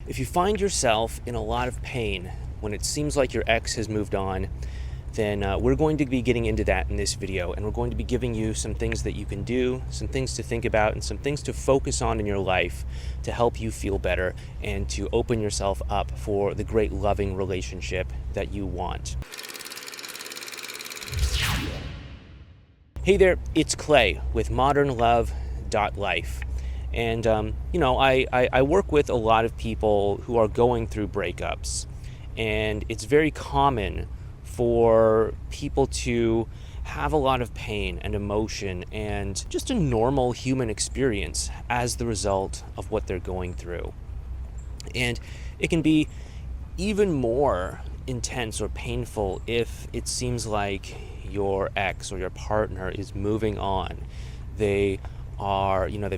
If you find yourself in a lot of pain when it seems like your ex has moved on, then we're going to be getting into that in this video, and we're going to be giving you some things that you can do, some things to think about, and some things to focus on in your life to help you feel better and to open yourself up for the great loving relationship that you want. Hey there, it's Clay with modernlove.life. And, I work with a lot of people who are going through breakups, and it's very common for people to have a lot of pain and emotion and just a normal human experience as the result of what they're going through. And it can be even more intense or painful if it seems like your ex or your partner is moving on. They've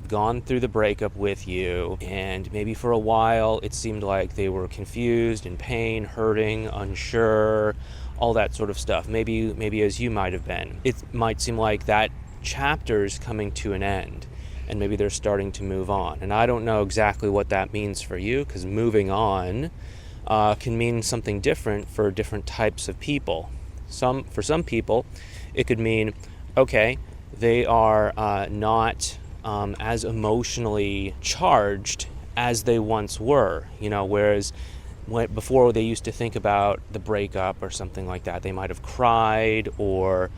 gone through the breakup with you, and maybe for a while it seemed like they were confused, in pain, hurting, unsure, all that sort of stuff. Maybe as you might have been. It might seem like that chapter's coming to an end, and maybe they're starting to move on. And I don't know exactly what that means for you, because moving on can mean something different for different types of people. For some people, it could mean, okay, they are not as emotionally charged as they once were, whereas before they used to think about the breakup or something like that, they might have cried or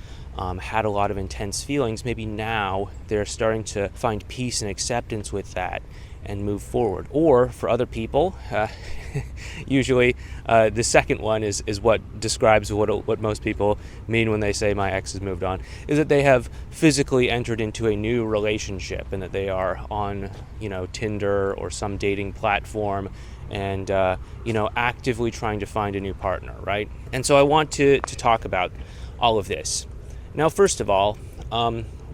had a lot of intense feelings. Maybe now they're starting to find peace and acceptance with that and move forward. Or for other people, usually the second one is what describes what most people mean when they say my ex has moved on, is that they have physically entered into a new relationship and that they are on Tinder or some dating platform and actively trying to find a new partner, right? And so I want to talk about all of this. Now, first of all,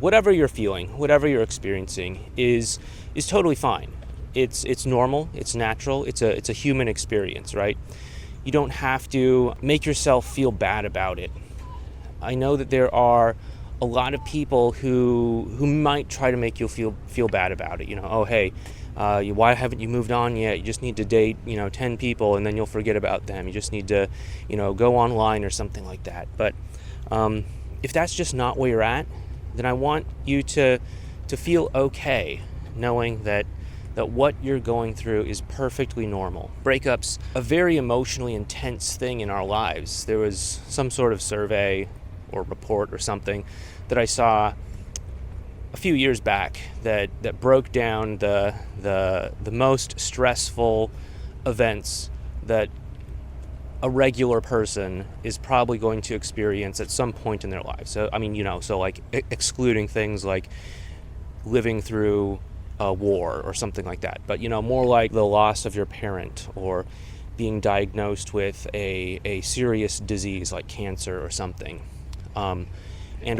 whatever you're feeling, whatever you're experiencing is totally fine. It's normal, it's natural, it's a human experience, right? You don't have to make yourself feel bad about it. I know that there are a lot of people who might try to make you feel bad about it. Oh, hey, why haven't you moved on yet? You just need to date 10 people and then you'll forget about them. You just need to go online or something like that. But if that's just not where you're at, then I want you to feel okay knowing that what you're going through is perfectly normal. Breakups, a very emotionally intense thing in our lives. There was some sort of survey or report or something that I saw a few years back that broke down the most stressful events that a regular person is probably going to experience at some point in their lives. So like excluding things like living through a war or something like that, but more like the loss of your parent or being diagnosed with a serious disease like cancer or something, and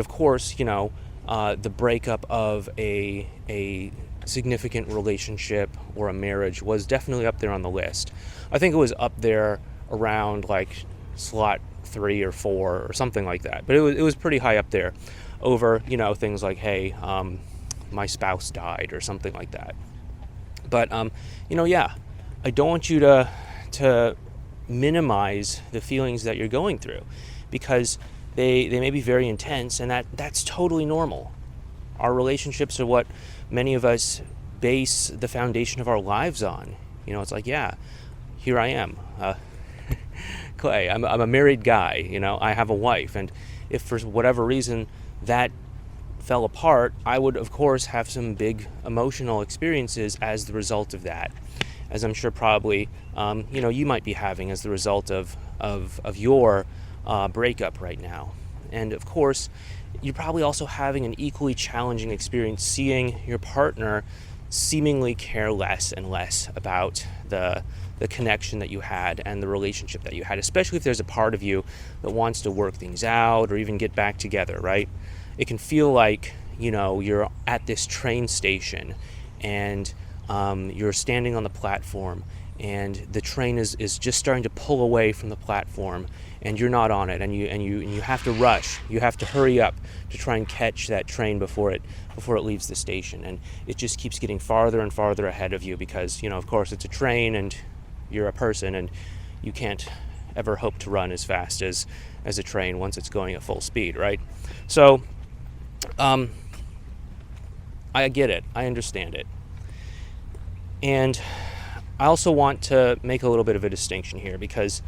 of course the breakup of a significant relationship or a marriage was definitely up there on the list. I think it was up there around like slot 3 or 4 or something like that, but it was pretty high up there over things like, hey, my spouse died or something like that. But I don't want you to minimize the feelings that you're going through, because they may be very intense, and that's totally normal. Our relationships are what many of us base the foundation of our lives on. It's like, yeah, here I am, Clay, I'm a married guy, I have a wife, and if for whatever reason that fell apart, I would of course have some big emotional experiences as the result of that, as I'm sure probably you might be having as the result of your breakup right now. And of course you're probably also having an equally challenging experience seeing your partner seemingly care less and less about the connection that you had and the relationship that you had, especially if there's a part of you that wants to work things out or even get back together, right? It can feel like, you're at this train station and you're standing on the platform and the train is just starting to pull away from the platform and you're not on it, and you have to rush, you have to hurry up to try and catch that train before it leaves the station, and it just keeps getting farther and farther ahead of you because, of course it's a train and you're a person, and you can't ever hope to run as fast as a train once it's going at full speed, right? So I get it. I understand it. And I also want to make a little bit of a distinction here because,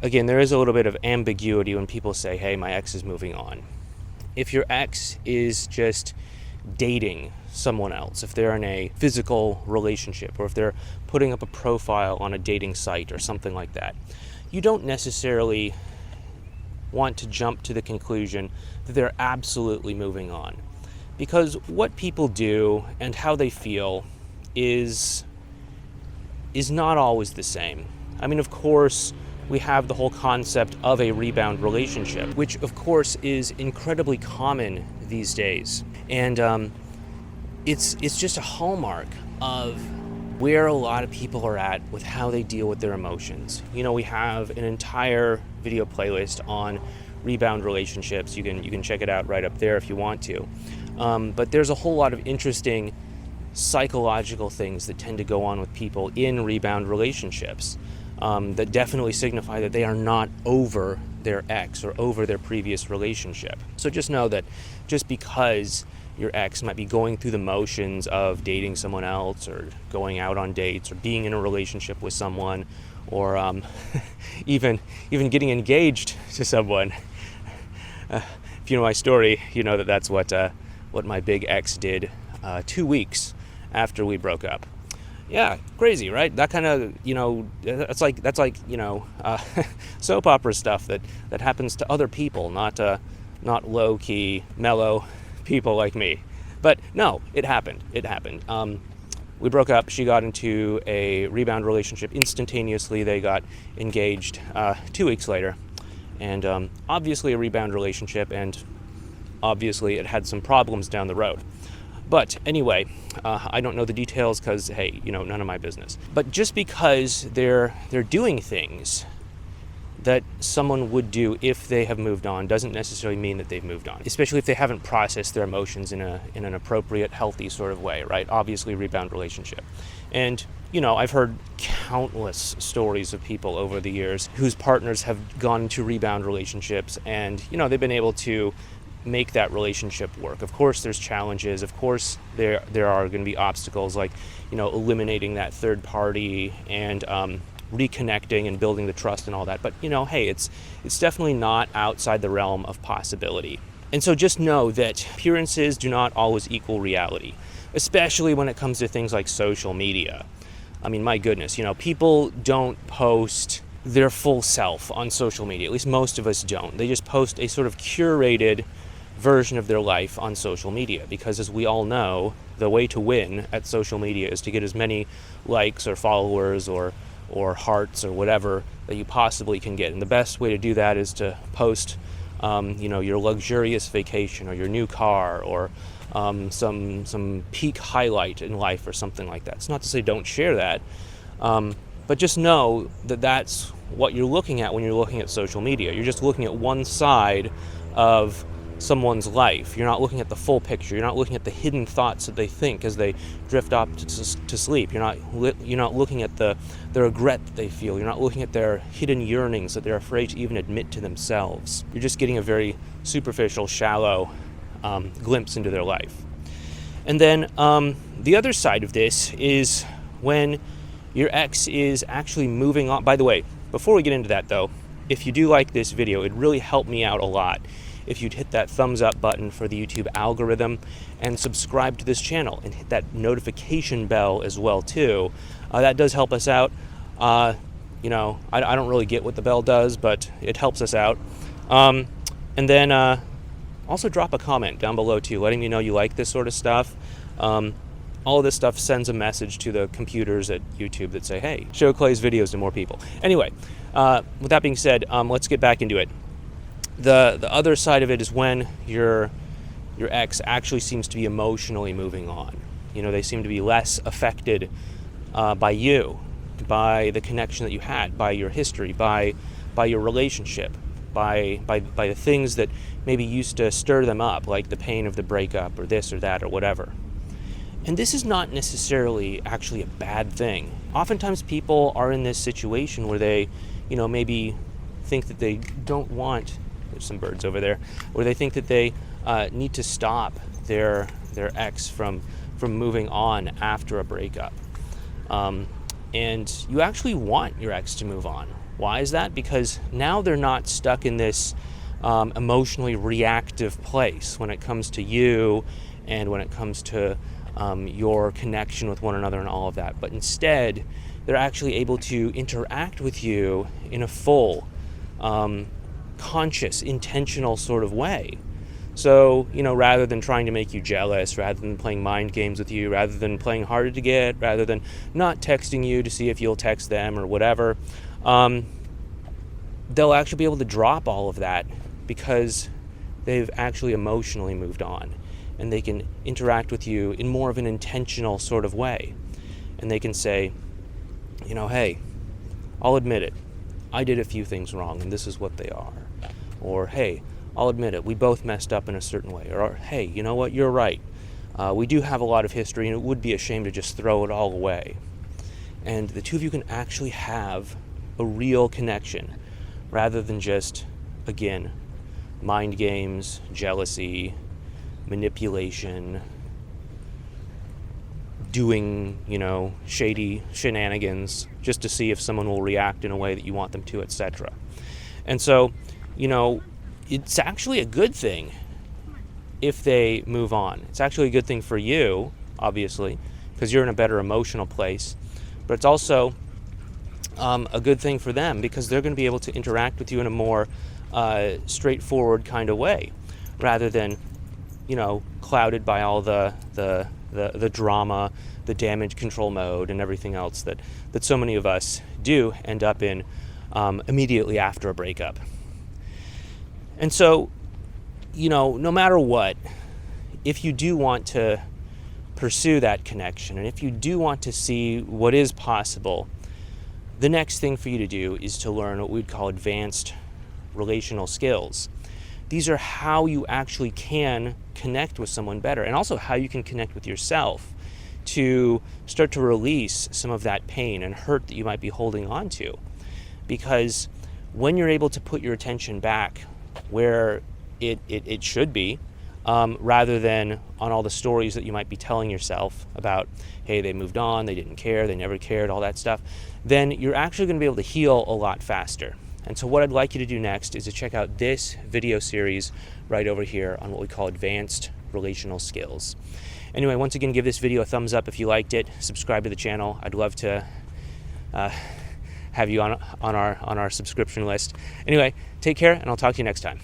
again, there is a little bit of ambiguity when people say, hey, my ex is moving on. If your ex is just dating someone else, if they're in a physical relationship, or if they're putting up a profile on a dating site or something like that, you don't necessarily want to jump to the conclusion that they're absolutely moving on. Because what people do and how they feel is not always the same. I mean, of course, we have the whole concept of a rebound relationship, which of course is incredibly common these days. And it's just a hallmark of where a lot of people are at with how they deal with their emotions. You know, we have an entire video playlist on rebound relationships. You can check it out right up there if you want to. But there's a whole lot of interesting psychological things that tend to go on with people in rebound relationships that definitely signify that they are not over their ex or over their previous relationship. So just know that just because your ex might be going through the motions of dating someone else or going out on dates or being in a relationship with someone or even getting engaged to someone. If you know my story, you know that that's what my big ex did 2 weeks after we broke up. Yeah, crazy, right? That kind of, that's like soap opera stuff that happens to other people, not low-key, mellow people like me. But no, it happened. We broke up. She got into a rebound relationship instantaneously. They got engaged 2 weeks later. And obviously a rebound relationship, and obviously it had some problems down the road. But anyway, I don't know the details because, hey, none of my business. But just because they're doing things that someone would do if they have moved on doesn't necessarily mean that they've moved on, especially if they haven't processed their emotions in an appropriate, healthy sort of way, right? Obviously, rebound relationship. And, I've heard countless stories of people over the years whose partners have gone into rebound relationships and, they've been able to make that relationship work. Of course, there's challenges. Of course, there are going to be obstacles like, eliminating that third party and reconnecting and building the trust and all that. But, hey, it's definitely not outside the realm of possibility. And so just know that appearances do not always equal reality, especially when it comes to things like social media. I mean, my goodness, people don't post their full self on social media. At least most of us don't. They just post a sort of curated version of their life on social media because, as we all know, the way to win at social media is to get as many likes or followers or hearts or whatever that you possibly can get. And the best way to do that is to post your luxurious vacation or your new car or some peak highlight in life or something like that. It's not to say don't share that, but just know that that's what you're looking at when you're looking at social media. You're just looking at one side of someone's life. You're not looking at the full picture. You're not looking at the hidden thoughts that they think as they drift off to sleep. You're not looking at the regret that they feel. You're not looking at their hidden yearnings that they're afraid to even admit to themselves. You're just getting a very superficial, shallow glimpse into their life. And then the other side of this is when your ex is actually moving on. By the way, before we get into that though, if you do like this video, it'd really help me out a lot if you'd hit that thumbs up button for the YouTube algorithm and subscribe to this channel and hit that notification bell as well too. That does help us out. I don't really get what the bell does, but it helps us out. And then also drop a comment down below too, letting me know you like this sort of stuff. All of this stuff sends a message to the computers at YouTube that say, hey, show Clay's videos to more people. Anyway, with that being said, let's get back into it. The other side of it is when your ex actually seems to be emotionally moving on. They seem to be less affected by you, by the connection that you had, by your history, by your relationship, by the things that maybe used to stir them up, like the pain of the breakup or this or that or whatever. And this is not necessarily actually a bad thing. Oftentimes people are in this situation where they, maybe think that they don't want, there's some birds over there, where they think that they need to stop their ex from moving on after a breakup. And you actually want your ex to move on. Why is that? Because now they're not stuck in this emotionally reactive place when it comes to you and when it comes to your connection with one another and all of that. But instead, they're actually able to interact with you in a full, conscious, intentional sort of way. So, rather than trying to make you jealous, rather than playing mind games with you, rather than playing harder to get, rather than not texting you to see if you'll text them or whatever, they'll actually be able to drop all of that because they've actually emotionally moved on. And they can interact with you in more of an intentional sort of way. And they can say, hey, I'll admit it. I did a few things wrong and this is what they are. Or, hey, I'll admit it. We both messed up in a certain way. Or, hey, you know what? You're right. We do have a lot of history and it would be a shame to just throw it all away. And the two of you can actually have a real connection rather than just, again, mind games, jealousy, manipulation, doing, shady shenanigans just to see if someone will react in a way that you want them to, etc. And so, it's actually a good thing if they move on. It's actually a good thing for you, obviously, because you're in a better emotional place. But it's also a good thing for them because they're going to be able to interact with you in a more straightforward kind of way rather than clouded by all the drama, the damage control mode, and everything else that so many of us do end up in immediately after a breakup. And so, no matter what, if you do want to pursue that connection, and if you do want to see what is possible, the next thing for you to do is to learn what we'd call advanced relational skills. These are how you actually can connect with someone better, and also how you can connect with yourself to start to release some of that pain and hurt that you might be holding on to. Because when you're able to put your attention back where it should be, rather than on all the stories that you might be telling yourself about, hey, they moved on, they didn't care, they never cared, all that stuff, then you're actually going to be able to heal a lot faster. And so what I'd like you to do next is to check out this video series right over here on what we call advanced relational skills. Anyway, once again, give this video a thumbs up if you liked it. Subscribe to the channel. I'd love to have you on our subscription list. Anyway, take care, and I'll talk to you next time.